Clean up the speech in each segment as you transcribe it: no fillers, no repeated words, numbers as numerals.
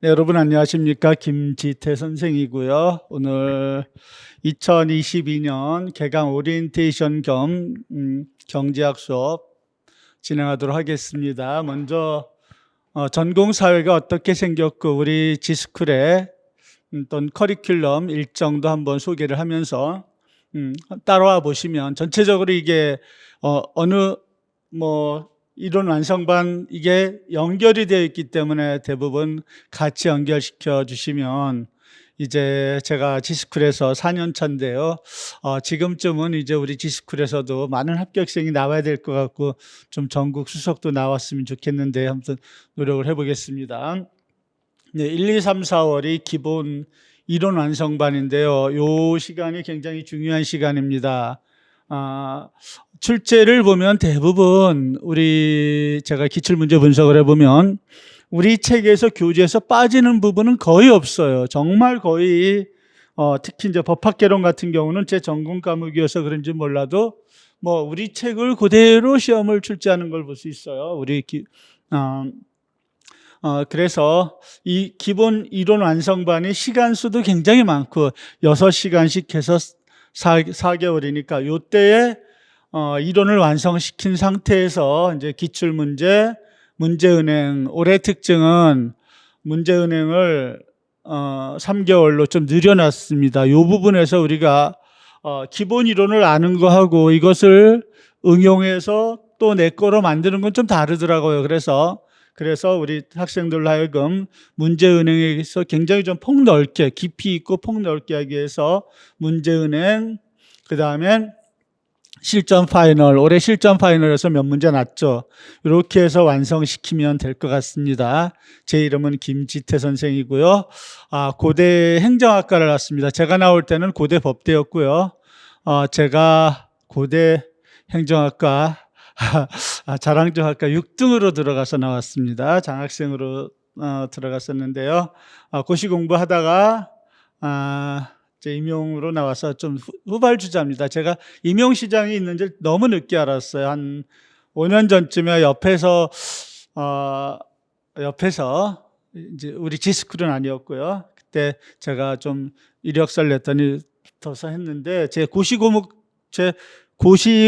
네, 여러분 안녕하십니까? 김지태 선생이고요. 오늘 2022년 개강 오리엔테이션 겸 경제학 수업 진행하도록 하겠습니다. 먼저 전공사회가 어떻게 생겼고 우리 지스쿨의 어떤 커리큘럼 일정도 한번 소개를 하면서 따라와 보시면 전체적으로 이게 어느 이론 완성반 이게 연결이 되어 있기 때문에 대부분 같이 연결시켜 주시면 이제 제가 지스쿨에서 4년 차인데요. 지금쯤은 이제 우리 지스쿨에서도 많은 합격생이 나와야 될 것 같고 좀 전국 수석도 나왔으면 좋겠는데 아무튼 노력을 해보겠습니다. 네, 1, 2, 3, 4월이 기본 이론 완성반인데요. 요 시간이 굉장히 중요한 시간입니다. 출제를 보면 대부분 제가 기출문제 분석을 해보면 우리 책에서 교재에서 빠지는 부분은 거의 없어요. 정말 거의 특히 이제 법학개론 같은 경우는 제 전공 과목이어서 그런지 몰라도 우리 책을 그대로 시험을 출제하는 걸 볼 수 있어요. 그래서 이 기본 이론 완성반이 시간 수도 굉장히 많고 6시간씩 해서 4개월이니까 요때에 이론을 완성시킨 상태에서 이제 기출문제, 문제은행, 올해 특징은 문제은행을 3개월로 좀 늘려놨습니다. 이 부분에서 우리가 기본 이론을 아는 거하고 이것을 응용해서 또 내 거로 만드는 건 좀 다르더라고요. 그래서 우리 학생들로 하여금 문제은행에서 굉장히 좀 폭넓게 깊이 있고 폭넓게 하기 위해서 문제은행, 그 다음엔 실전 파이널, 올해 실전 파이널에서 몇 문제 났죠. 이렇게 해서 완성시키면 될 것 같습니다. 제 이름은 김지태 선생이고요. 고대 행정학과를 나왔습니다. 제가 나올 때는 고대 법대였고요. 제가 고대 행정학과 자랑 좀 할까 6등으로 들어가서 나왔습니다. 장학생으로 들어갔었는데요. 고시 공부하다가 제 임용으로 나와서 좀 후발주자입니다. 제가 임용시장이 있는지 너무 늦게 알았어요. 한 5년 전쯤에 옆에서 이제 우리 지스쿨은 아니었고요. 그때 제가 좀 이력서를 냈더니 붙어서 했는데 제 고시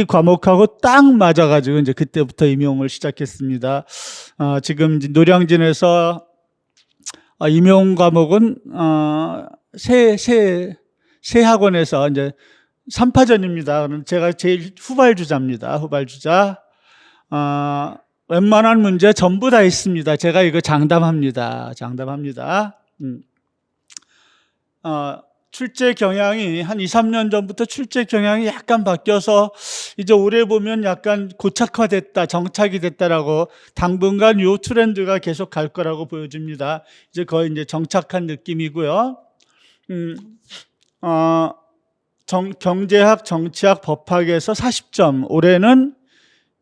과목하고 딱 맞아가지고 이제 그때부터 임용을 시작했습니다. 지금 노량진에서 임용 과목은 새 학원에서 이제 3파전입니다. 그럼 제가 제일 후발주자입니다. 후발주자. 웬만한 문제 전부 다 있습니다. 제가 이거 장담합니다. 출제 경향이 한 2, 3년 전부터 출제 경향이 약간 바뀌어서 이제 올해 보면 약간 고착화됐다, 정착이 됐다라고 당분간 이 트렌드가 계속 갈 거라고 보여집니다. 이제 거의 이제 정착한 느낌이고요. 경제학, 정치학, 법학에서 40점, 올해는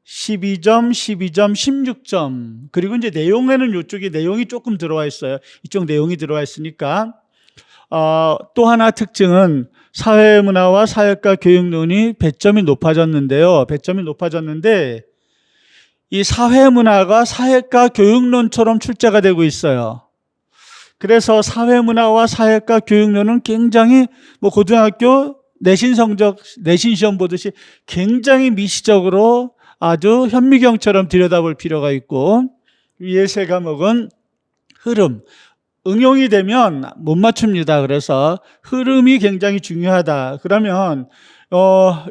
12점, 16점. 그리고 이제 내용에는 이쪽에 내용이 조금 들어와 있어요. 이쪽 내용이 들어와 있으니까. 또 하나 특징은 사회문화와 사회과 교육론이 배점이 높아졌는데요. 이 사회문화가 사회과 교육론처럼 출제가 되고 있어요. 그래서 사회문화와 사회과 교육론은 굉장히 고등학교 내신 시험 보듯이 굉장히 미시적으로 아주 현미경처럼 들여다볼 필요가 있고, 위에 세 과목은 흐름, 응용이 되면 못 맞춥니다. 그래서 흐름이 굉장히 중요하다. 그러면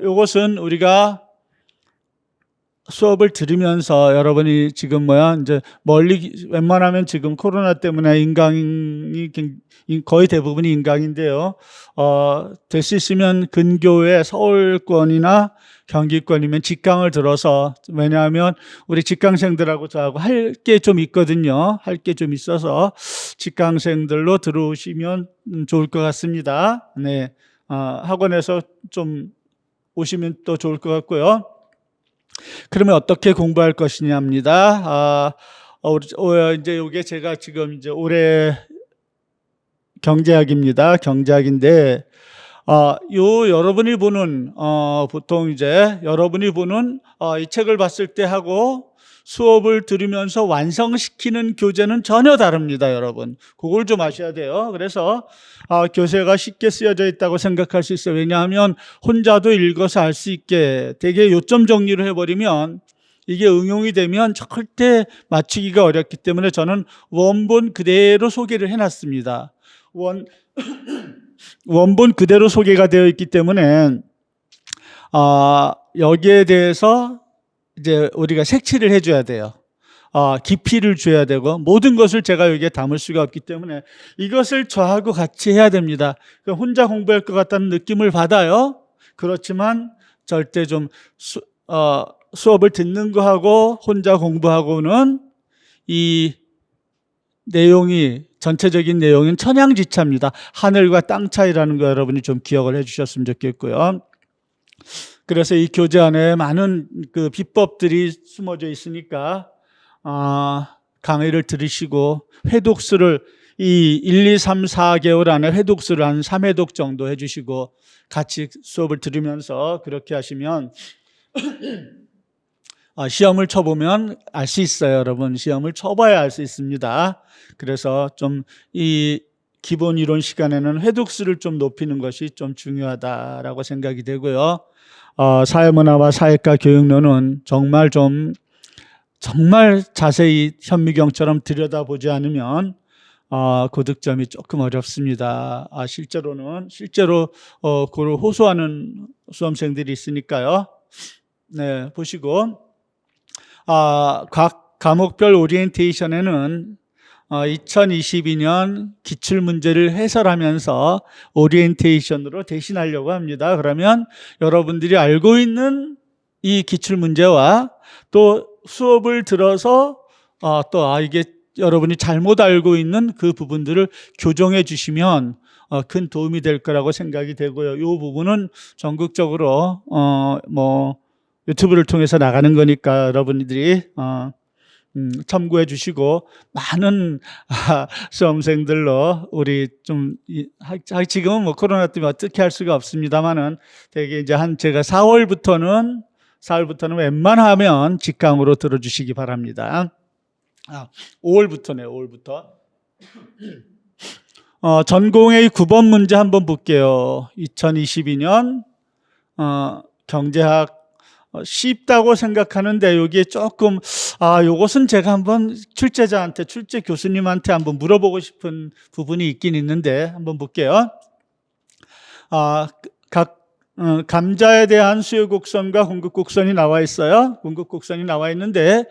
이것은 우리가 수업을 들으면서 여러분이 지금 이제 웬만하면 지금 코로나 때문에 인강이 거의 대부분이 인강인데요. 될 수 있으면 근교의 서울권이나 경기권이면 직강을 들어서, 왜냐하면 우리 직강생들하고 저하고 할 게 좀 있거든요. 할 게 좀 있어서 직강생들로 들어오시면 좋을 것 같습니다. 네, 학원에서 좀 오시면 또 좋을 것 같고요. 그러면 어떻게 공부할 것이냐입니다. 이제 이게 제가 지금 이제 올해 경제학입니다. 경제학인데, 여러분이 보는, 보통 이제 여러분이 보는 이 책을 봤을 때 하고 수업을 들으면서 완성시키는 교재는 전혀 다릅니다, 여러분. 그걸 좀 아셔야 돼요. 그래서 교재가 쉽게 쓰여져 있다고 생각할 수 있어요. 왜냐하면 혼자도 읽어서 알 수 있게 되게 요점 정리를 해버리면 이게 응용이 되면 절대 맞추기가 어렵기 때문에 저는 원본 그대로 소개를 해놨습니다. 원본 그대로 소개가 되어 있기 때문에 여기에 대해서 이제 우리가 색칠을 해줘야 돼요. 깊이를 줘야 되고 모든 것을 제가 여기에 담을 수가 없기 때문에 이것을 저하고 같이 해야 됩니다. 혼자 공부할 것 같다는 느낌을 받아요. 그렇지만 절대 좀 수업을 듣는 거하고 혼자 공부하고는 이 내용이 전체적인 내용은 천양지차입니다. 하늘과 땅 차이라는 거 여러분이 좀 기억을 해주셨으면 좋겠고요. 그래서 이 교재 안에 많은 그 비법들이 숨어져 있으니까 강의를 들으시고 회독수를 이 1, 2, 3, 4개월 안에 회독수를 한 3회독 정도 해주시고 같이 수업을 들으면서 그렇게 하시면 시험을 쳐보면 알 수 있어요, 여러분. 시험을 쳐봐야 알 수 있습니다. 그래서 좀 이 기본 이론 시간에는 회독수를 좀 높이는 것이 좀 중요하다라고 생각이 되고요. 사회문화와 사회과 교육론은 정말 자세히 현미경처럼 들여다보지 않으면 고득점이 조금 어렵습니다. 실제로 그걸 호소하는 수험생들이 있으니까요. 네, 보시고 각 과목별 오리엔테이션에는 2022년 기출문제를 해설하면서 오리엔테이션으로 대신하려고 합니다. 그러면 여러분들이 알고 있는 이 기출문제와 또 수업을 들어서 이게 여러분이 잘못 알고 있는 그 부분들을 교정해 주시면 큰 도움이 될 거라고 생각이 되고요. 이 부분은 전국적으로 유튜브를 통해서 나가는 거니까 여러분들이 참고해 주시고 많은 수험생들로 우리 지금은 코로나 때문에 어떻게 할 수가 없습니다만은 되게 이제 제가 4월부터는 웬만하면 직강으로 들어주시기 바랍니다. 5월부터네요. 5월부터. 전공의 9번 문제 한번 볼게요. 2022년 경제학 쉽다고 생각하는데 여기에 조금 요것은 제가 한번 출제 교수님한테 한번 물어보고 싶은 부분이 있긴 있는데 한번 볼게요. 감자에 대한 수요 곡선과 공급 곡선이 나와 있어요. 공급 곡선이 나와 있는데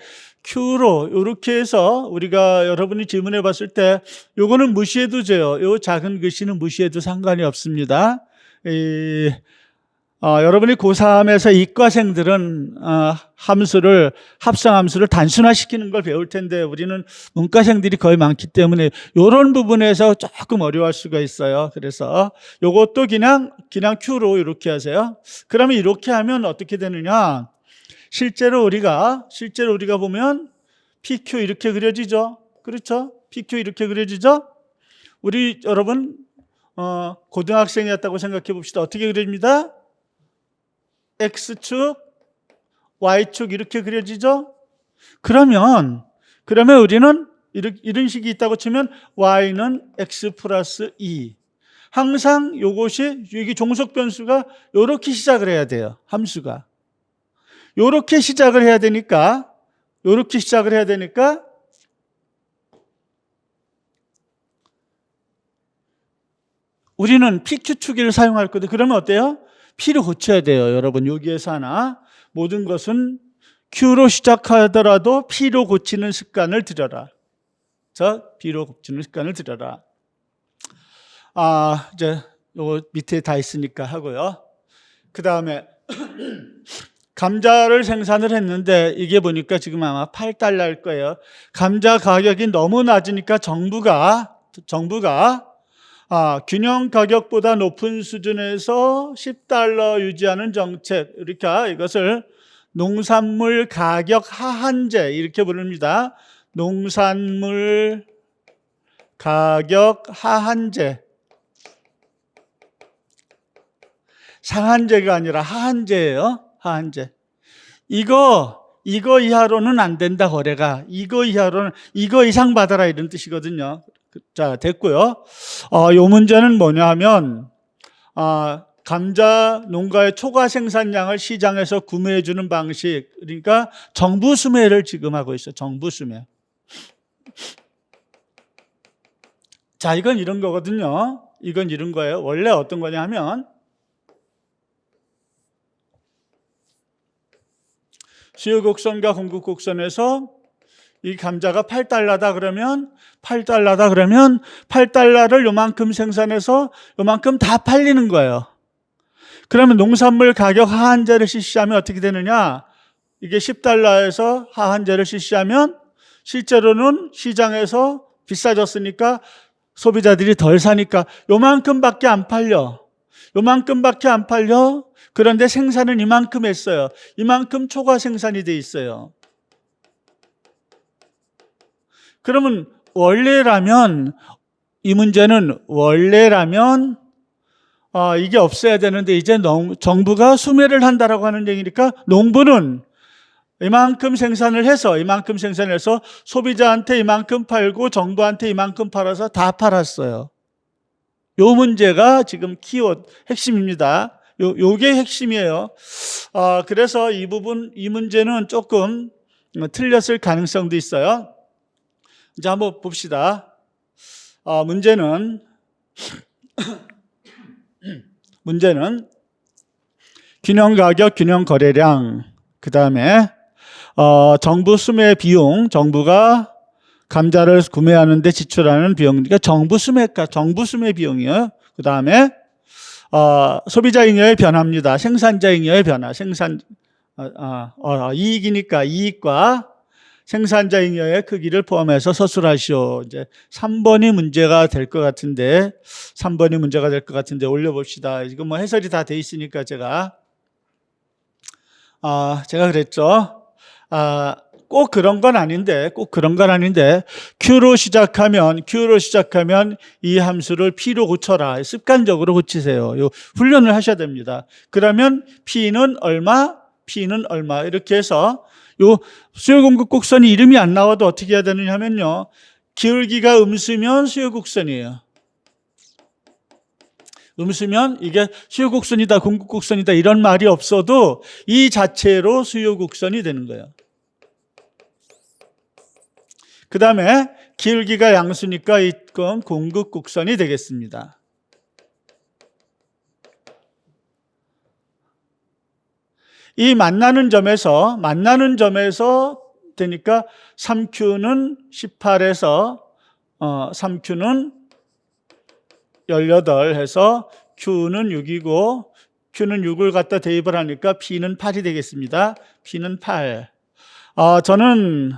Q로 이렇게 해서 우리가 여러분이 질문해 봤을 때 요거는 무시해도 돼요. 요 작은 글씨는 무시해도 상관이 없습니다. 여러분이 고3에서 이과생들은 합성함수를 단순화시키는 걸 배울 텐데 우리는 문과생들이 거의 많기 때문에 이런 부분에서 조금 어려워할 수가 있어요. 그래서 이것도 그냥 Q로 이렇게 하세요. 그러면 이렇게 하면 어떻게 되느냐? 실제로 우리가 보면 PQ 이렇게 그려지죠. 그렇죠? PQ 이렇게 그려지죠. 우리 여러분 고등학생이었다고 생각해 봅시다. 어떻게 그려집니다? X축, Y축 이렇게 그려지죠? 그러면 우리는 이런 식이 있다고 치면 Y는 X 플러스 2. 항상 여기 종속 변수가 이렇게 시작을 해야 돼요. 함수가. 이렇게 시작을 해야 되니까 우리는 PQ축을 사용할 거든. 그러면 어때요? P를 고쳐야 돼요. 여러분 여기에서 하나 모든 것은 Q로 시작하더라도 P로 고치는 습관을 들여라. P로 고치는 습관을 들여라. 이제 요거 밑에 다 있으니까 하고요. 그 다음에 감자를 생산을 했는데 이게 보니까 지금 아마 $8일 거예요. 감자 가격이 너무 낮으니까 정부가 균형 가격보다 높은 수준에서 $10 유지하는 정책, 이렇게 이것을 농산물 가격 하한제 이렇게 부릅니다. 농산물 가격 하한제. 상한제가 아니라 하한제예요. 하한제. 이거 이거 이하로는 안 된다, 거래가. 이거 이하로는, 이거 이상 받아라, 이런 뜻이거든요. 자, 됐고요. 요 문제는 뭐냐 하면, 감자 농가의 초과 생산량을 시장에서 구매해 주는 방식, 그러니까 정부 수매를 지금 하고 있어요. 정부 수매. 자, 이건 이런 거거든요. 이건 이런 거예요. 원래 어떤 거냐 하면, 수요 곡선과 공급 곡선에서 이 감자가 8달러다 그러면 8달러를 요만큼 생산해서 요만큼 다 팔리는 거예요. 그러면 농산물 가격 하한제를 실시하면 어떻게 되느냐? 이게 10달러에서 하한제를 실시하면 실제로는 시장에서 비싸졌으니까 소비자들이 덜 사니까 요만큼밖에 안 팔려. 그런데 생산은 이만큼 했어요. 이만큼 초과 생산이 돼 있어요. 그러면 원래라면, 이 문제는 원래라면 이게 없어야 되는데 이제 정부가 수매를 한다라고 하는 얘기니까 농부는 이만큼 생산을 해서 소비자한테 이만큼 팔고 정부한테 이만큼 팔아서 다 팔았어요. 요 문제가 지금 키워드 핵심입니다. 요게 핵심이에요. 그래서 이 문제는 조금 틀렸을 가능성도 있어요. 이제 한번 봅시다. 문제는 균형 가격, 균형 거래량, 그 다음에 정부 수매 비용, 정부가 감자를 구매하는데 지출하는 비용, 그러니까 정부 수매 비용이에요. 그 다음에 소비자 잉여의 변화입니다. 생산자 잉여의 변화, 이익이니까 이익과 생산자 잉여의 크기를 포함해서 서술하시오. 이제 3번이 문제가 될 것 같은데, 올려봅시다. 이거 뭐 해설이 다 돼 있으니까 제가 그랬죠. 꼭 그런 건 아닌데, Q로 시작하면 이 함수를 P로 고쳐라. 습관적으로 고치세요. 요 훈련을 하셔야 됩니다. 그러면 P는 얼마, 이렇게 해서 요 수요 공급 곡선이 이름이 안 나와도 어떻게 해야 되느냐 하면요. 기울기가 음수면 수요 곡선이에요. 음수면 이게 수요 곡선이다, 공급 곡선이다 이런 말이 없어도 이 자체로 수요 곡선이 되는 거예요. 그 다음에 기울기가 양수니까 이건 공급 곡선이 되겠습니다. 이 만나는 점에서 되니까 3Q는 18에서 3Q는 18 해서 Q는 6이고 Q는 6을 갖다 대입을 하니까 P는 8이 되겠습니다. P는 8. 저는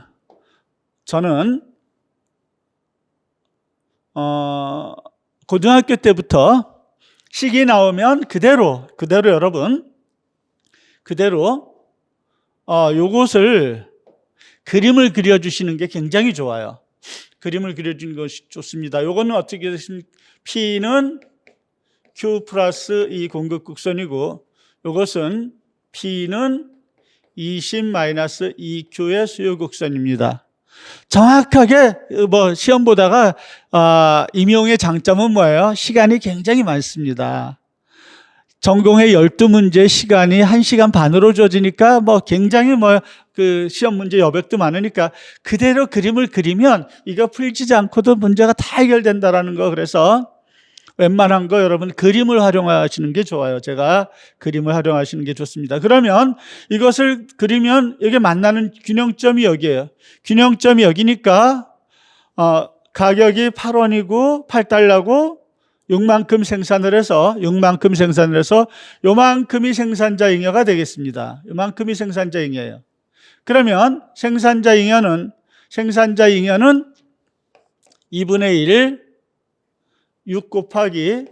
고등학교 때부터 식이 나오면 그대로 여러분 요것을 그림을 그려주시는 게 굉장히 좋아요. 그림을 그려주는 것이 좋습니다. 요거는 어떻게 되십니까? P는 Q 플러스 이 공급 곡선이고 요것은 P는 20 마이너스 2Q의 수요 곡선입니다. 정확하게 시험 보다가 임용의 장점은 뭐예요? 시간이 굉장히 많습니다. 전공의 12문제 시간이 1시간 반으로 주어지니까 굉장히 그 시험 문제 여백도 많으니까 그대로 그림을 그리면 이거 풀리지 않고도 문제가 다 해결된다라는 거. 그래서 웬만한 거 여러분 그림을 활용하시는 게 좋아요. 제가 그림을 활용하시는 게 좋습니다. 그러면 이것을 그리면 여기 만나는 균형점이 여기예요. 균형점이 여기니까 가격이 8원이고 8달러고 6만큼 생산을 해서 요만큼이 생산자 잉여가 되겠습니다. 요만큼이 생산자 잉여예요. 그러면 생산자 잉여는 2분의 1 6 곱하기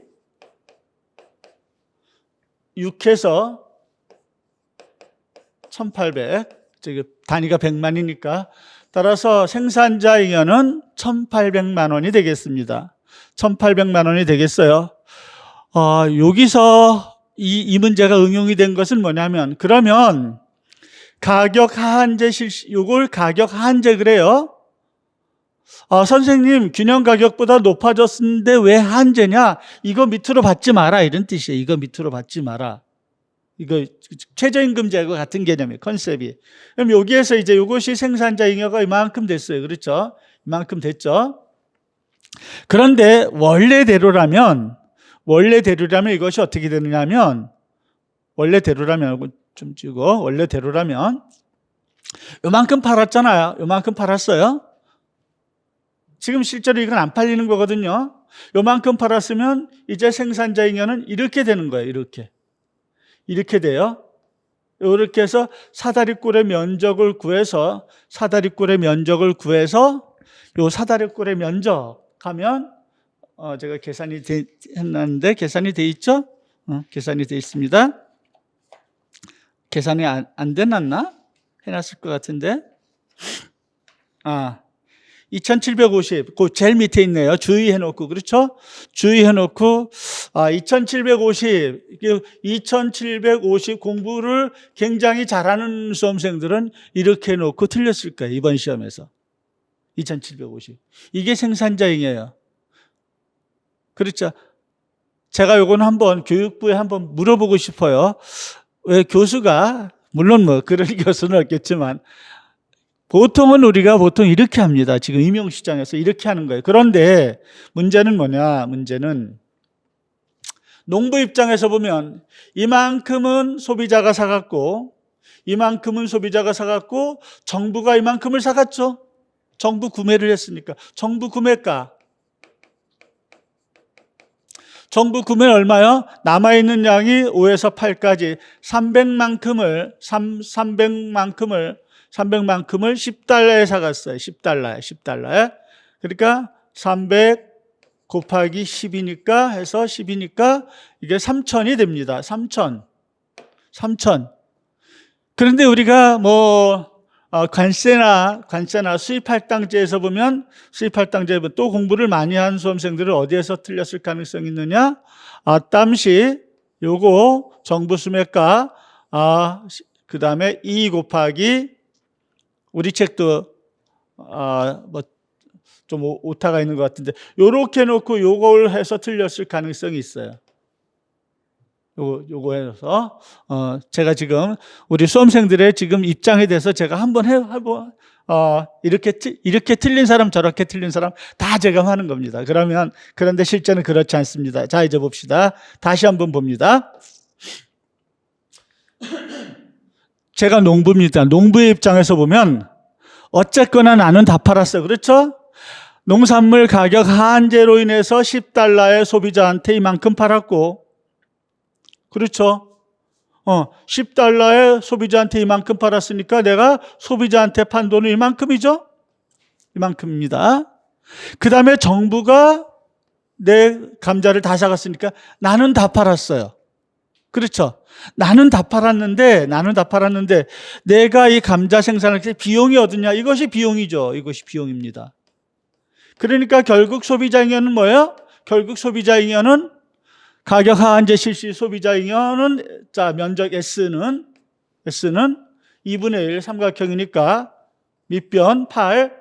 6해서 1800, 단위가 100만이니까 따라서 생산자 잉여는 1800만 원이 되겠습니다. 1800만 원이 되겠어요. 여기서 이 문제가 응용이 된 것은 뭐냐면, 그러면 가격 하한제 실시, 요걸 가격 하한제 그래요. 선생님, 균형 가격보다 높아졌는데 왜 하한제냐? 이거 밑으로 받지 마라. 이런 뜻이에요. 이거 밑으로 받지 마라. 이거 최저임금제하고 같은 개념이에요. 컨셉이. 그럼 여기에서 이제 이것이 생산자 잉여가 이만큼 됐어요. 그렇죠? 이만큼 됐죠? 그런데 원래대로라면 이것이 어떻게 되느냐면, 원래대로라면 좀 찍고, 원래대로라면 요만큼 팔았잖아요. 요만큼 팔았어요. 지금 실제로 이건 안 팔리는 거거든요. 요만큼 팔았으면 이제 생산자 잉여는 이렇게 되는 거예요. 이렇게 돼요. 이렇게 해서 사다리꼴의 면적을 구해서 요 사다리꼴의 면적 하면 제가 계산이 했는데 계산이 돼 있죠? 계산이 돼 있습니다. 계산이 안 돼놨나? 해놨을 것 같은데. 2750, 그 제일 밑에 있네요. 주의해놓고, 그렇죠? 주의해놓고, 2750 공부를 굉장히 잘하는 수험생들은 이렇게 해놓고 틀렸을 거예요. 이번 시험에서. 2750. 이게 생산자잉여예요. 그렇죠? 제가 요건 한번 교육부에 한번 물어보고 싶어요. 왜 교수가, 물론 뭐 그런 교수는 없겠지만, 우리가 보통 이렇게 합니다. 지금 임용시장에서 이렇게 하는 거예요. 그런데 문제는 뭐냐? 문제는 농부 입장에서 보면 이만큼은 소비자가 사갔고 정부가 이만큼을 사갔죠. 정부 구매를 했으니까. 정부 구매가. 정부 구매는 얼마요? 남아있는 양이 5에서 8까지 300만큼을 10달러에 사갔어요. 10달러에. 그러니까 300 곱하기 10이니까 해서 10이니까 이게 3,000이 됩니다. 3,000. 그런데 우리가 관세나 수입할당제에서 보면 또 공부를 많이 한 수험생들은 어디에서 틀렸을 가능성이 있느냐? 땀시 요거 정부 수매가 그 다음에 2 곱하기 우리 책도 좀 오타가 있는 것 같은데 요렇게 놓고 요걸 해서 틀렸을 가능성이 있어요. 요거 해서 제가 지금 우리 수험생들의 지금 입장에 대해서 제가 한번 이렇게 틀린 사람 저렇게 틀린 사람 다 제가 하는 겁니다. 그런데 실제는 그렇지 않습니다. 자, 이제 봅시다. 다시 한번 봅니다. 제가 농부입니다. 농부의 입장에서 보면 어쨌거나 나는 다 팔았어요. 그렇죠? 농산물 가격 하한제로 인해서 10달러에 소비자한테 이만큼 팔았고, 그렇죠? 10달러에 소비자한테 이만큼 팔았으니까 내가 소비자한테 판 돈은 이만큼이죠? 이만큼입니다. 그 다음에 정부가 내 감자를 다 사갔으니까 나는 다 팔았어요. 그렇죠? 나는 다 팔았는데 내가 이 감자 생산할 때 비용이 어디냐? 이것이 비용이죠. 이것이 비용입니다. 그러니까 결국 소비자잉여는 뭐예요? 가격 하한제 실시 소비자잉여는 면적 S는 2분의 1 삼각형이니까 밑변 8,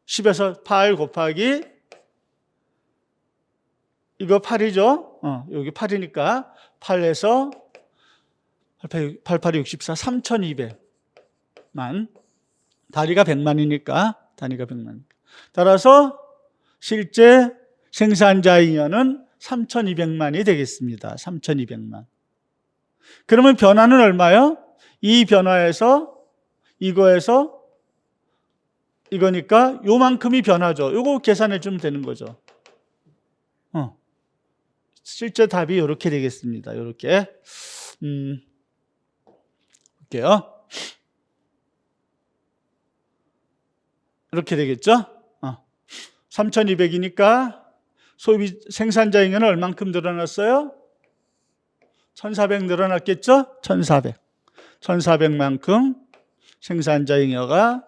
10에서 8 곱하기 이거 8이죠? 여기 8이니까 8에서 88이 64, 3,200만. 단위가 100만이니까. 따라서 실제 생산자잉여는 3,200만이 되겠습니다. 3,200만. 그러면 변화는 얼마요? 이 변화에서 이거니까 요만큼이 변화죠. 요거 계산해 주면 되는 거죠. 실제 답이 이렇게 되겠습니다. 이렇게. 볼게요. 이렇게 되겠죠? 3,200이니까 생산자잉여는 얼만큼 늘어났어요? 1,400 늘어났겠죠? 1,400만큼 생산자잉여가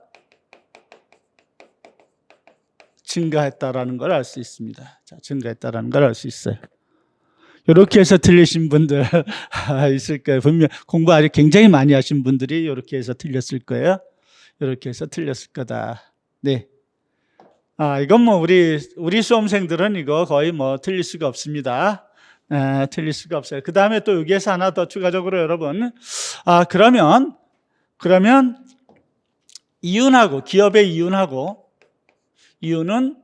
증가했다라는 걸 알 수 있습니다. 자, 증가했다라는 걸 알 수 있어요. 이렇게 해서 틀리신 분들 있을 거예요. 분명 공부 아주 굉장히 많이 하신 분들이 이렇게 해서 틀렸을 거예요. 이렇게 해서 틀렸을 거다. 네. 이건 뭐 우리 수험생들은 이거 거의 뭐 틀릴 수가 없습니다. 틀릴 수가 없어요. 그 다음에 또 여기에서 하나 더 추가적으로 여러분, 그러면 이윤하고, 기업의 이윤하고, 이윤은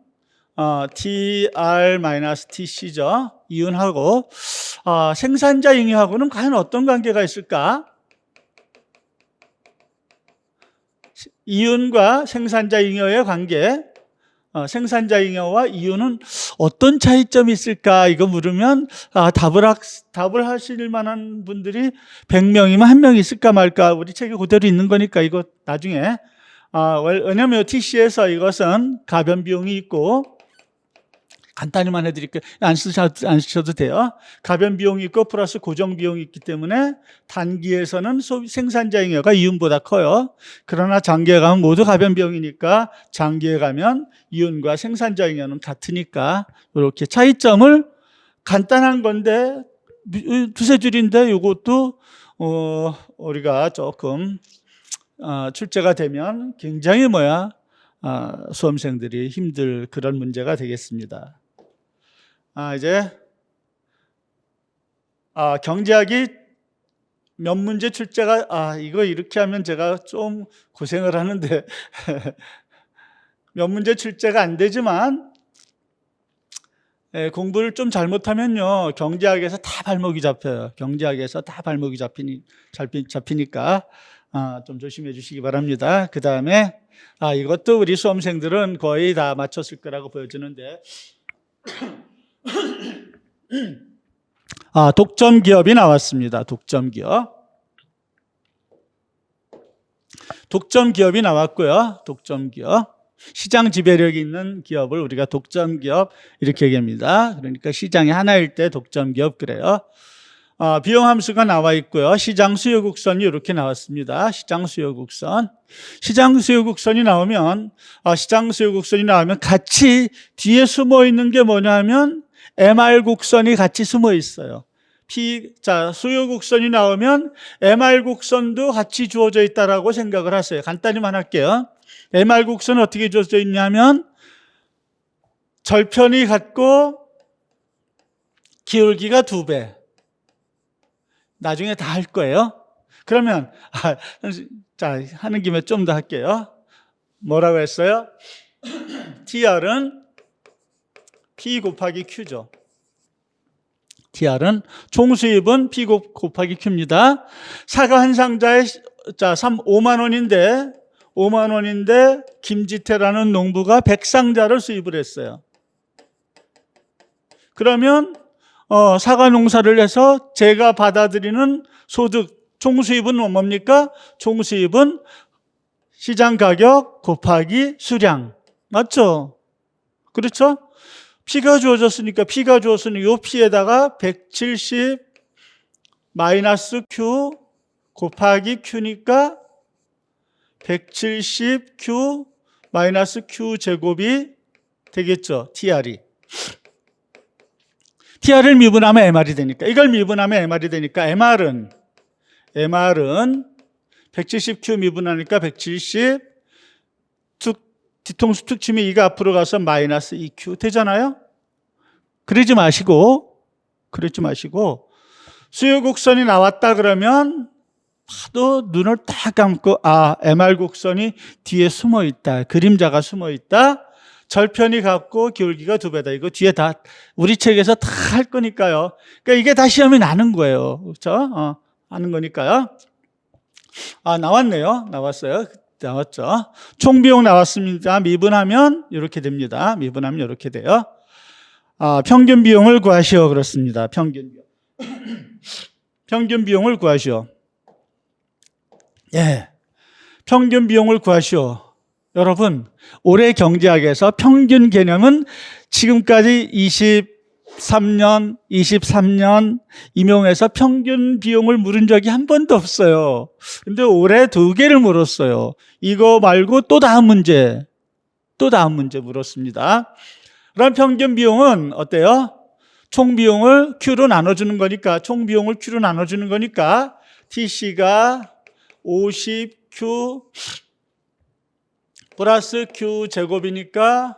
TR-TC죠. 이윤하고, 생산자 잉여하고는 과연 어떤 관계가 있을까? 이윤과 생산자 잉여의 관계, 생산자 잉여와 이윤은 어떤 차이점이 있을까? 이거 물으면 답을 하실 만한 분들이 100명이면 1명 있을까 말까? 우리 책에 그대로 있는 거니까 이거 나중에 왜냐하면 TC에서 이것은 가변 비용이 있고, 간단히만 해드릴게요. 안 쓰셔도 돼요. 가변 비용이 있고 플러스 고정 비용이 있기 때문에 단기에서는 생산자 잉여가 이윤보다 커요. 그러나 장기에 가면 모두 가변 비용이니까 장기에 가면 이윤과 생산자 잉여는 같으니까 이렇게 차이점을, 간단한 건데 두세 줄인데 이것도 우리가 조금 출제가 되면 굉장히 수험생들이 힘들 그런 문제가 되겠습니다. 이제 경제학이 몇 문제 출제가 이거 이렇게 하면 제가 좀 고생을 하는데 몇 문제 출제가 안 되지만 공부를 좀 잘못하면요 경제학에서 다 발목이 잡혀요. 경제학에서 다 발목이 잡히니까 좀 조심해 주시기 바랍니다. 그 다음에 이것도 우리 수험생들은 거의 다 맞췄을 거라고 보여지는데 독점 기업이 나왔습니다. 독점 기업이 나왔고요. 독점 기업, 시장 지배력이 있는 기업을 우리가 독점 기업 이렇게 얘기합니다. 그러니까 시장이 하나일 때 독점 기업 그래요. 비용 함수가 나와 있고요. 시장 수요 곡선이 이렇게 나왔습니다. 시장 수요 곡선이 나오면 같이 뒤에 숨어 있는 게 뭐냐면 MR 곡선이 같이 숨어 있어요. 수요 곡선이 나오면 MR 곡선도 같이 주어져 있다라고 생각을 하세요. 간단히만 할게요. MR 곡선은 어떻게 주어져 있냐면 절편이 같고 기울기가 2배. 나중에 다 할 거예요. 그러면 하는 김에 좀 더 할게요. 뭐라고 했어요? TR은 P 곱하기 Q죠. TR은 총수입은 P 곱하기 Q입니다. 사과 한 상자에 5만 원인데 김지태라는 농부가 100상자를 수입을 했어요. 그러면 사과 농사를 해서 제가 받아들이는 소득, 총수입은 뭡니까? 총수입은 시장 가격 곱하기 수량. 맞죠? 그렇죠? P가 주어졌으니까 이 P에다가 170 마이너스 Q 곱하기 Q니까 170Q 마이너스 Q 제곱이 되겠죠. TR을 미분하면 MR이 되니까, 이걸 미분하면 MR이 되니까 MR은 170Q 미분하니까 170, 뒤통수 툭 치면 2가 앞으로 가서 마이너스 2Q 되잖아요. 그러지 마시고 수요 곡선이 나왔다 그러면 또 눈을 딱 감고 MR 곡선이 뒤에 숨어 있다, 그림자가 숨어 있다, 절편이 같고 기울기가 2배다. 이거 뒤에 다 우리 책에서 다 할 거니까요. 그러니까 이게 다 시험이 나는 거예요. 그렇죠? 하는 거니까요. 나왔어요. 나왔죠. 총비용 나왔습니다. 미분하면 이렇게 됩니다. 미분하면 이렇게 돼요. 평균 비용을 구하시오. 그렇습니다. 평균 비용을 구하시오. 예. 평균 비용을 구하시오. 여러분, 올해 경제학에서 평균 개념은 지금까지 23년 임용해서 평균 비용을 물은 적이 한 번도 없어요. 근데 올해 2개를 물었어요. 이거 말고 또 다음 문제 물었습니다. 그럼 평균 비용은 어때요? 총 비용을 Q로 나눠주는 거니까, 총 비용을 Q로 나눠주는 거니까 TC가 50Q 플러스 Q 제곱이니까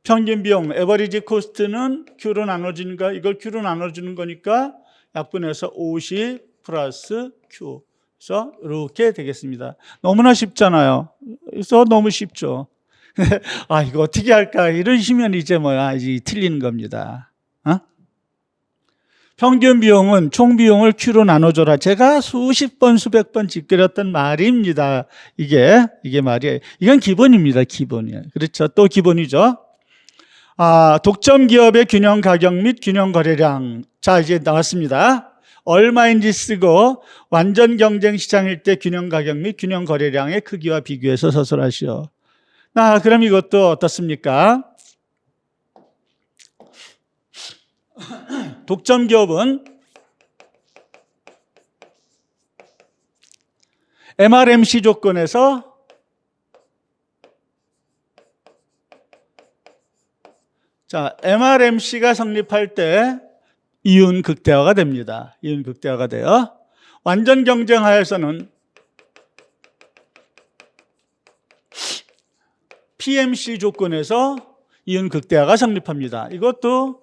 평균 비용, 에버리지 코스트는 Q로 나눠주는 거, 이걸 Q로 나눠주는 거니까 약분해서 50 플러스 Q. 그래서 이렇게 되겠습니다. 너무나 쉽잖아요. 그래서 너무 쉽죠. 아, 이거 어떻게 할까? 이러시면 이제 뭐야, 이제 틀리는 겁니다. 어? 평균 비용은 총 비용을 Q로 나눠줘라. 제가 수십 번, 수백 번 짚그렸던 말입니다. 이게 말이에요. 이건 기본입니다. 기본이에요. 그렇죠. 또 기본이죠. 독점 기업의 균형 가격 및 균형 거래량. 자, 이제 나왔습니다. 얼마인지 쓰고 완전 경쟁 시장일 때 균형 가격 및 균형 거래량의 크기와 비교해서 서술하시오. 그럼 이것도 어떻습니까? 독점 기업은 MRMC 조건에서 MRMC가 성립할 때 이윤 극대화가 됩니다. 이윤 극대화가 돼요. 완전 경쟁하에서는 PMC 조건에서 이윤 극대화가 성립합니다. 이것도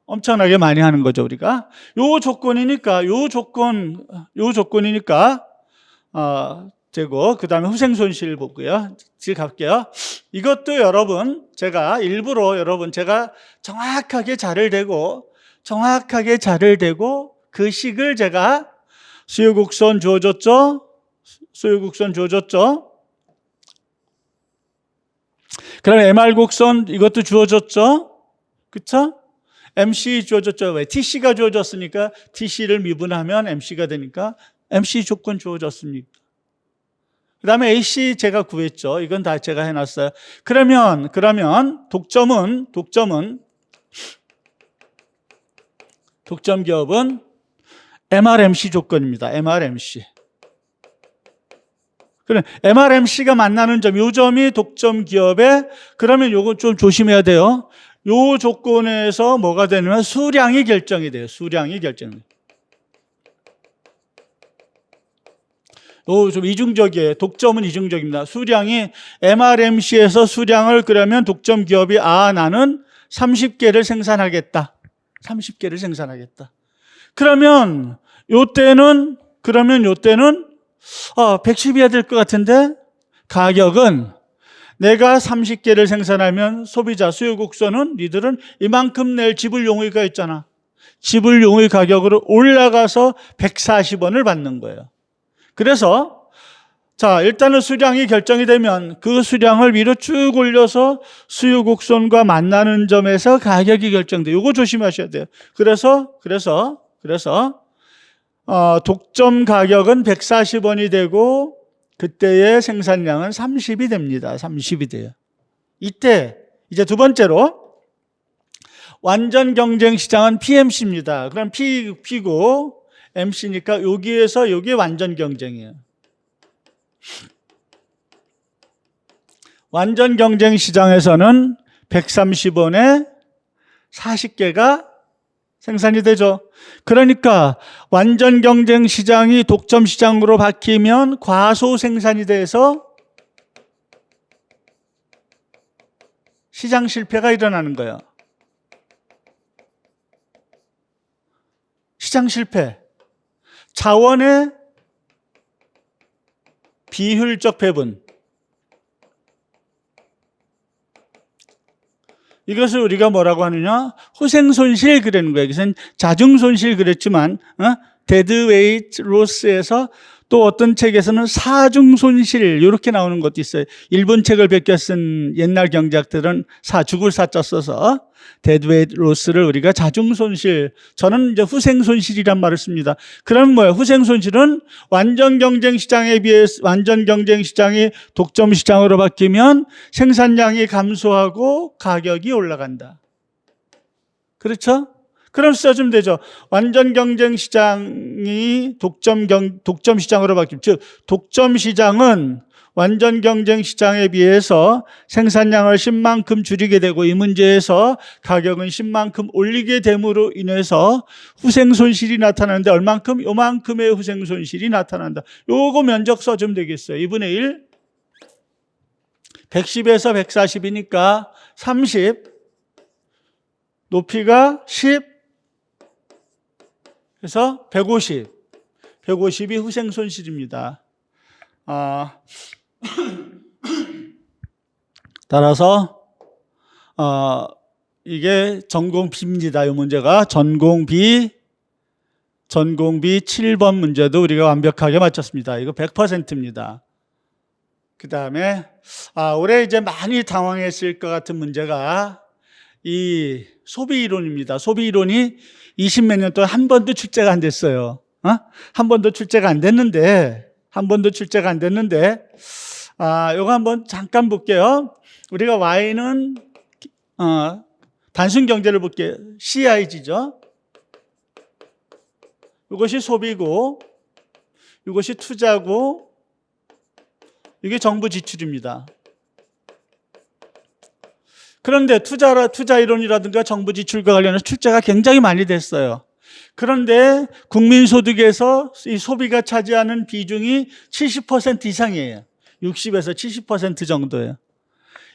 엄청나게 많이 하는 거죠, 우리가. 요 조건이니까 되고, 그 다음에 후생 손실 보고요. 지금 갈게요. 이것도 제가 일부러 제가 정확하게 자를 대고 그 식을 제가 수요곡선 주어졌죠? 그다음에 MR곡선 이것도 주어졌죠? 그쵸? MC 주어졌죠? 왜? TC가 주어졌으니까 TC를 미분하면 MC가 되니까 MC 조건 주어졌습니까? 그 다음에 AC 제가 구했죠. 이건 다 제가 해놨어요. 그러면 독점 기업은 MRMC 조건입니다. MRMC. 그럼 MRMC가 만나는 점, 요 점이 독점 기업에, 그러면 요거 좀 조심해야 돼요. 요 조건에서 뭐가 되냐면 수량이 결정이 돼요. 수량이 결정이. 좀 이중적이에요. 독점은 이중적입니다. 수량이 MRMC에서 수량을 그러면 독점 기업이 나는 30개를 생산하겠다. 30개를 생산하겠다. 그러면 요때는 110이어야 될 것 같은데 가격은 내가 30개를 생산하면 소비자 수요곡선은 니들은 이만큼 낼 지불 용의가 있잖아. 지불 용의 가격으로 올라가서 140원을 받는 거예요. 그래서 일단은 수량이 결정이 되면 그 수량을 위로 쭉 올려서 수요곡선과 만나는 점에서 가격이 결정돼요. 이거 조심하셔야 돼요. 그래서 독점 가격은 140원이 되고 그때의 생산량은 30이 됩니다. 30이 돼요. 이때 이제 두 번째로 완전 경쟁 시장은 PMC입니다. 그럼 P고 MC니까 여기에서 여기 완전 경쟁이에요. 완전 경쟁 시장에서는 130원에 40개가 생산이 되죠. 그러니까 완전 경쟁 시장이 독점 시장으로 바뀌면 과소 생산이 돼서 시장 실패가 일어나는 거예요. 시장 실패. 자원의 비효율적 배분. 이것을 우리가 뭐라고 하느냐? 후생손실 그러는 거예요. 이것은 자중손실 그랬지만 데드웨이트 로스에서 또 어떤 책에서는 사중손실 이렇게 나오는 것도 있어요. 일본 책을 베껴 쓴 옛날 경제학들은 죽을 사자 써서 데드웨이트 로스를 우리가 자중손실, 저는 이제 후생손실이란 말을 씁니다. 그럼 뭐예요? 후생손실은 완전 경쟁 시장에 비해서 완전 경쟁 시장이 독점 시장으로 바뀌면 생산량이 감소하고 가격이 올라간다. 그렇죠? 그럼 써주면 되죠. 완전 경쟁 시장이 독점 시장으로 바뀌면, 즉 독점 시장은 완전 경쟁 시장에 비해서 생산량을 10만큼 줄이게 되고 이 문제에서 가격은 10만큼 올리게 됨으로 인해서 후생 손실이 나타나는데 얼만큼? 요만큼의 후생 손실이 나타난다. 요거 면적 써주면 되겠어요. 2분의 1. 110에서 140이니까 30. 높이가 10. 그래서 150. 150이 후생 손실입니다. 따라서 이게 전공 B입니다. 이 문제가 전공 B 7번 문제도 우리가 완벽하게 맞췄습니다. 이거 100%입니다. 그 다음에 올해 이제 많이 당황했을 것 같은 문제가 이 소비 이론입니다. 소비 이론이 20몇 년 동안 한 번도 출제가 안 됐어요. 한 번도 출제가 안 됐는데 요거 한번 잠깐 볼게요. 우리가 Y는 단순 경제를 볼게요. CIG죠. 이것이 소비고 이것이 투자고 이게 정부 지출입니다. 그런데 투자 이론이라든가 정부 지출과 관련해서 출제가 굉장히 많이 됐어요. 그런데 국민소득에서 이 소비가 차지하는 비중이 70% 이상이에요. 60에서 70% 정도예요.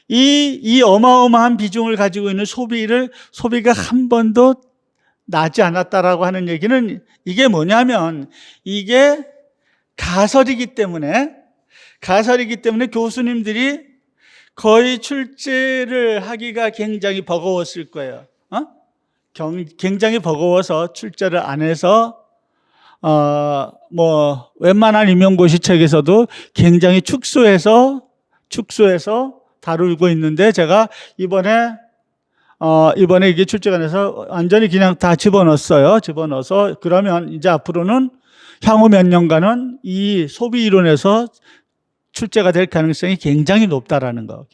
이 어마어마한 비중을 가지고 있는 소비가 한 번도 나지 않았다라고 하는 얘기는 이게 뭐냐면 이게 가설이기 때문에 교수님들이 거의 출제를 하기가 굉장히 버거웠을 거예요. 굉장히 버거워서 출제를 안 해서 웬만한 임용고시 책에서도 굉장히 축소해서 다루고 있는데 제가 이번에 이게 출제가 돼서 완전히 그냥 다 집어넣어서 그러면 이제 앞으로는 향후 몇 년간은 이 소비 이론에서 출제가 될 가능성이 굉장히 높다라는 거.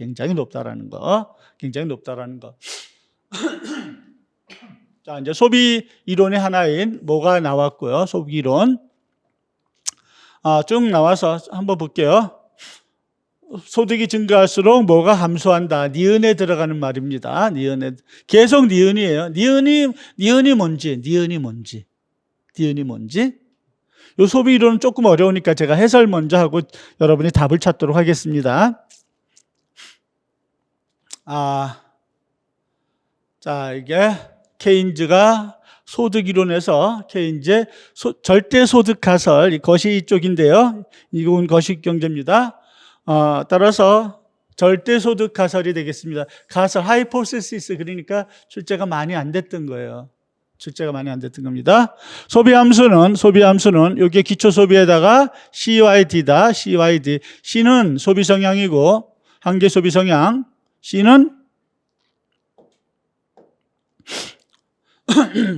자, 이제 소비 이론의 하나인 뭐가 나왔고요. 소비 이론. 쭉 나와서 한번 볼게요. 소득이 증가할수록 뭐가 감소한다. 니은에 들어가는 말입니다. 계속 니은이에요. 니은이 뭔지. 이 소비 이론은 조금 어려우니까 제가 해설 먼저 하고 여러분이 답을 찾도록 하겠습니다. 자, 이게 케인즈가 소득 이론에서 케인즈의 절대 소득 가설, 거시 쪽인데요. 이건 거시 경제입니다. 따라서 절대 소득 가설이 되겠습니다. 가설, 하이포시스, 그러니까 출제가 많이 안 됐던 거예요. 겁니다. 소비 함수는 여기 기초 소비에다가 CYD다. CYD. C는 소비 성향이고 한계 소비 성향. C는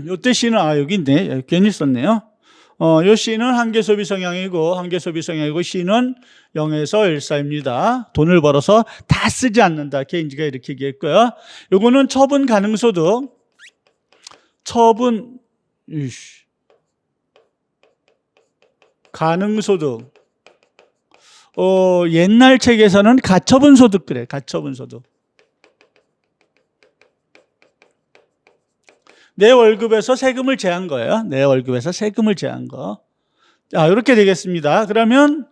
요때 C는 여기 있네. 괜히 썼네요. 요 C는 한계 소비 성향이고 C는 0에서 1 사이입니다. 돈을 벌어서 다 쓰지 않는다. 케인즈가 이렇게 얘기했고요. 요거는 처분 가능 소득. 가능 소득. 옛날 책에서는 가처분 소득 그래. 가처분 소득. 내 월급에서 세금을 제한 거예요. 자, 이렇게 되겠습니다. 그러면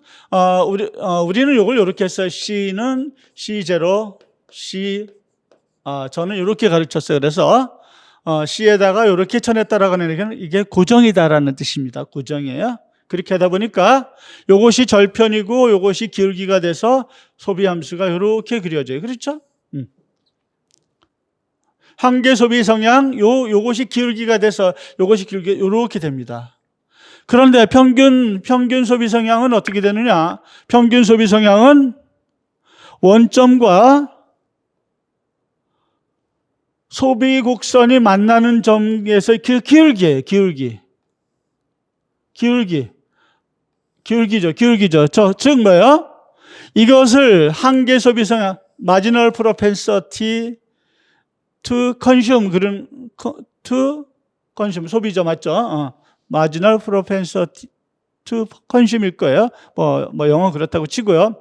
우리는 이걸 이렇게 했어요. C는 C0, 저는 이렇게 가르쳤어요. 그래서 C에다가 이렇게 쳐냈다라고 하는 얘기는 이게 고정이다라는 뜻입니다. 고정이에요. 그렇게 하다 보니까 이것이 절편이고 이것이 기울기가 돼서 소비 함수가 이렇게 그려져요. 그렇죠? 한계 소비 성향, 요것이 기울기가 돼서 이렇게 됩니다. 그런데 평균 소비 성향은 어떻게 되느냐? 평균 소비 성향은 원점과 소비 곡선이 만나는 점에서 그 기울기예요. 기울기죠. 즉 뭐예요? 이것을 한계 소비 성향, marginal propensity to consume, 소비죠, 맞죠? marginal propensity to consume일 거예요. 영어 그렇다고 치고요.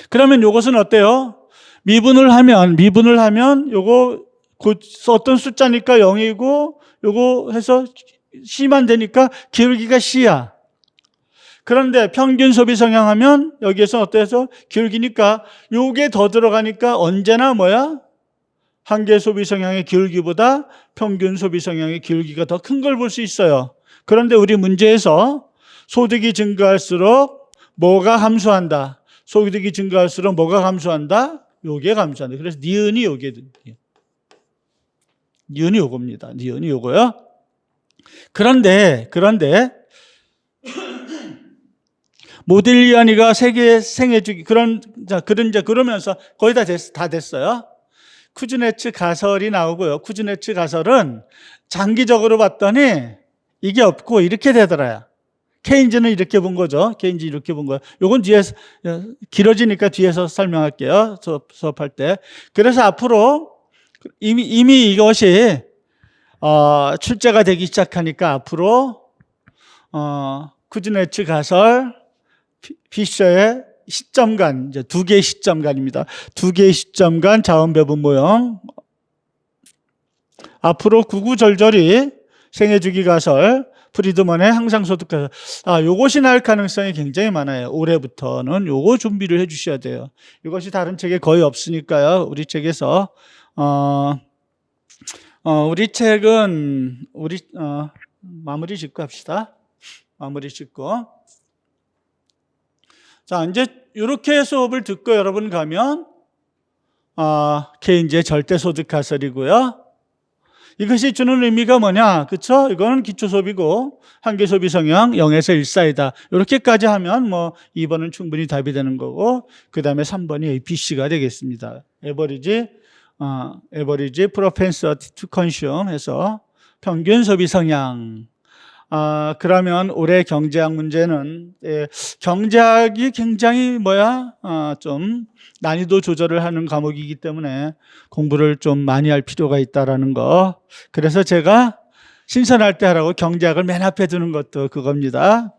그러면 요것은 어때요? 미분을 하면 요거 어떤 숫자니까 0이고 요거 해서 C만 되니까 기울기가 C야. 그런데 평균 소비 성향하면 여기에서 어때서 기울기니까 요게 더 들어가니까 언제나 뭐야? 한계 소비 성향의 기울기보다 평균 소비 성향의 기울기가 더 큰 걸 볼 수 있어요. 그런데 우리 문제에서 소득이 증가할수록 뭐가 감소한다? 소득이 증가할수록 뭐가 감소한다? 요게 감소한다. 그래서 니은이 요게, 니은이 요겁니다. 니은이 요거요. 그런데 모딜리아니가 세계 생애주기 그러면서 거의 다 됐어요. 쿠즈네츠 가설이 나오고요. 쿠즈네츠 가설은 장기적으로 봤더니 이게 없고 이렇게 되더라요. 케인즈는 이렇게 본 거죠. 케인즈 이렇게 본 거예요. 요건 뒤에서 길어지니까 뒤에서 설명할게요. 수업할 때. 그래서 앞으로 이미 이것이 출제가 되기 시작하니까 앞으로 쿠즈네츠 가설, 피셔의 시점간, 이제 두 개의 시점간입니다. 두 개의 시점간 자원 배분 모형. 앞으로 구구절절히 생애주기 가설, 프리드먼의 항상소득 가설. 요것이 나올 가능성이 굉장히 많아요. 올해부터는 요거 준비를 해 주셔야 돼요. 이것이 다른 책에 거의 없으니까요. 우리 책에서, 우리 책은, 마무리 짓고 합시다. 마무리 짓고. 자, 이제 이렇게 수업을 듣고 여러분 가면 케인즈의 절대소득 가설이고요. 이것이 주는 의미가 뭐냐? 그쵸? 이거는 기초소비고 한계소비 성향 0에서 1 사이다. 이렇게까지 하면 뭐 2번은 충분히 답이 되는 거고 그 다음에 3번이 APC가 되겠습니다. 에버리지 propensity to consume 해서 평균 소비 성향. 그러면 올해 경제학 문제는 경제학이 굉장히 좀 난이도 조절을 하는 과목이기 때문에 공부를 좀 많이 할 필요가 있다라는 거. 그래서 제가 신선할 때 하라고 경제학을 맨 앞에 두는 것도 그겁니다.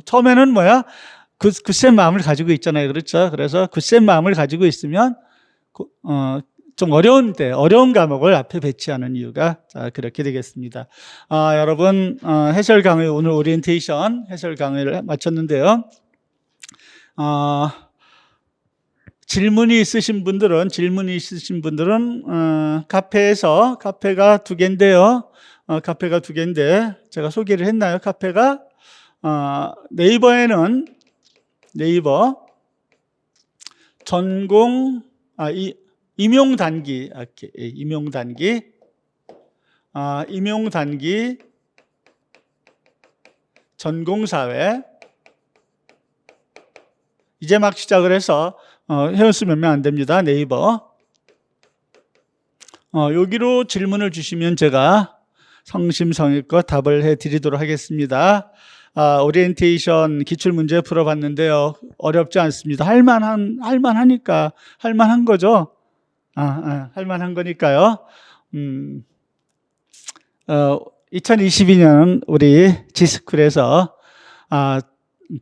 처음에는 굳센 마음을 가지고 있잖아요. 그렇죠? 그래서 굳센 마음을 가지고 있으면 좀 어려운 과목을 앞에 배치하는 이유가 그렇게 되겠습니다. 여러분, 해설 강의, 오늘 오리엔테이션 해설 강의를 마쳤는데요. 질문이 있으신 분들은, 카페가 두 개인데요. 카페가 두 개인데, 제가 소개를 했나요? 카페가, 네이버, 임용단기, 전공사회. 이제 막 시작을 해서, 회원수 몇 명 안 됩니다. 네이버. 여기로 질문을 주시면 제가 성심성의껏 답을 해 드리도록 하겠습니다. 오리엔테이션 기출문제 풀어봤는데요. 어렵지 않습니다. 할만한 거죠. 할만한 거니까요. 2022년 우리 지스쿨에서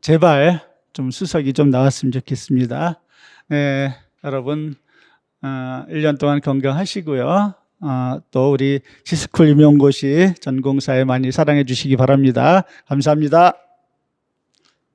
제발 좀 수석이 좀 나왔으면 좋겠습니다. 네, 여러분 1년 동안 건강하시고요. 또 우리 지스쿨 임용고시 전공사에 많이 사랑해 주시기 바랍니다. 감사합니다.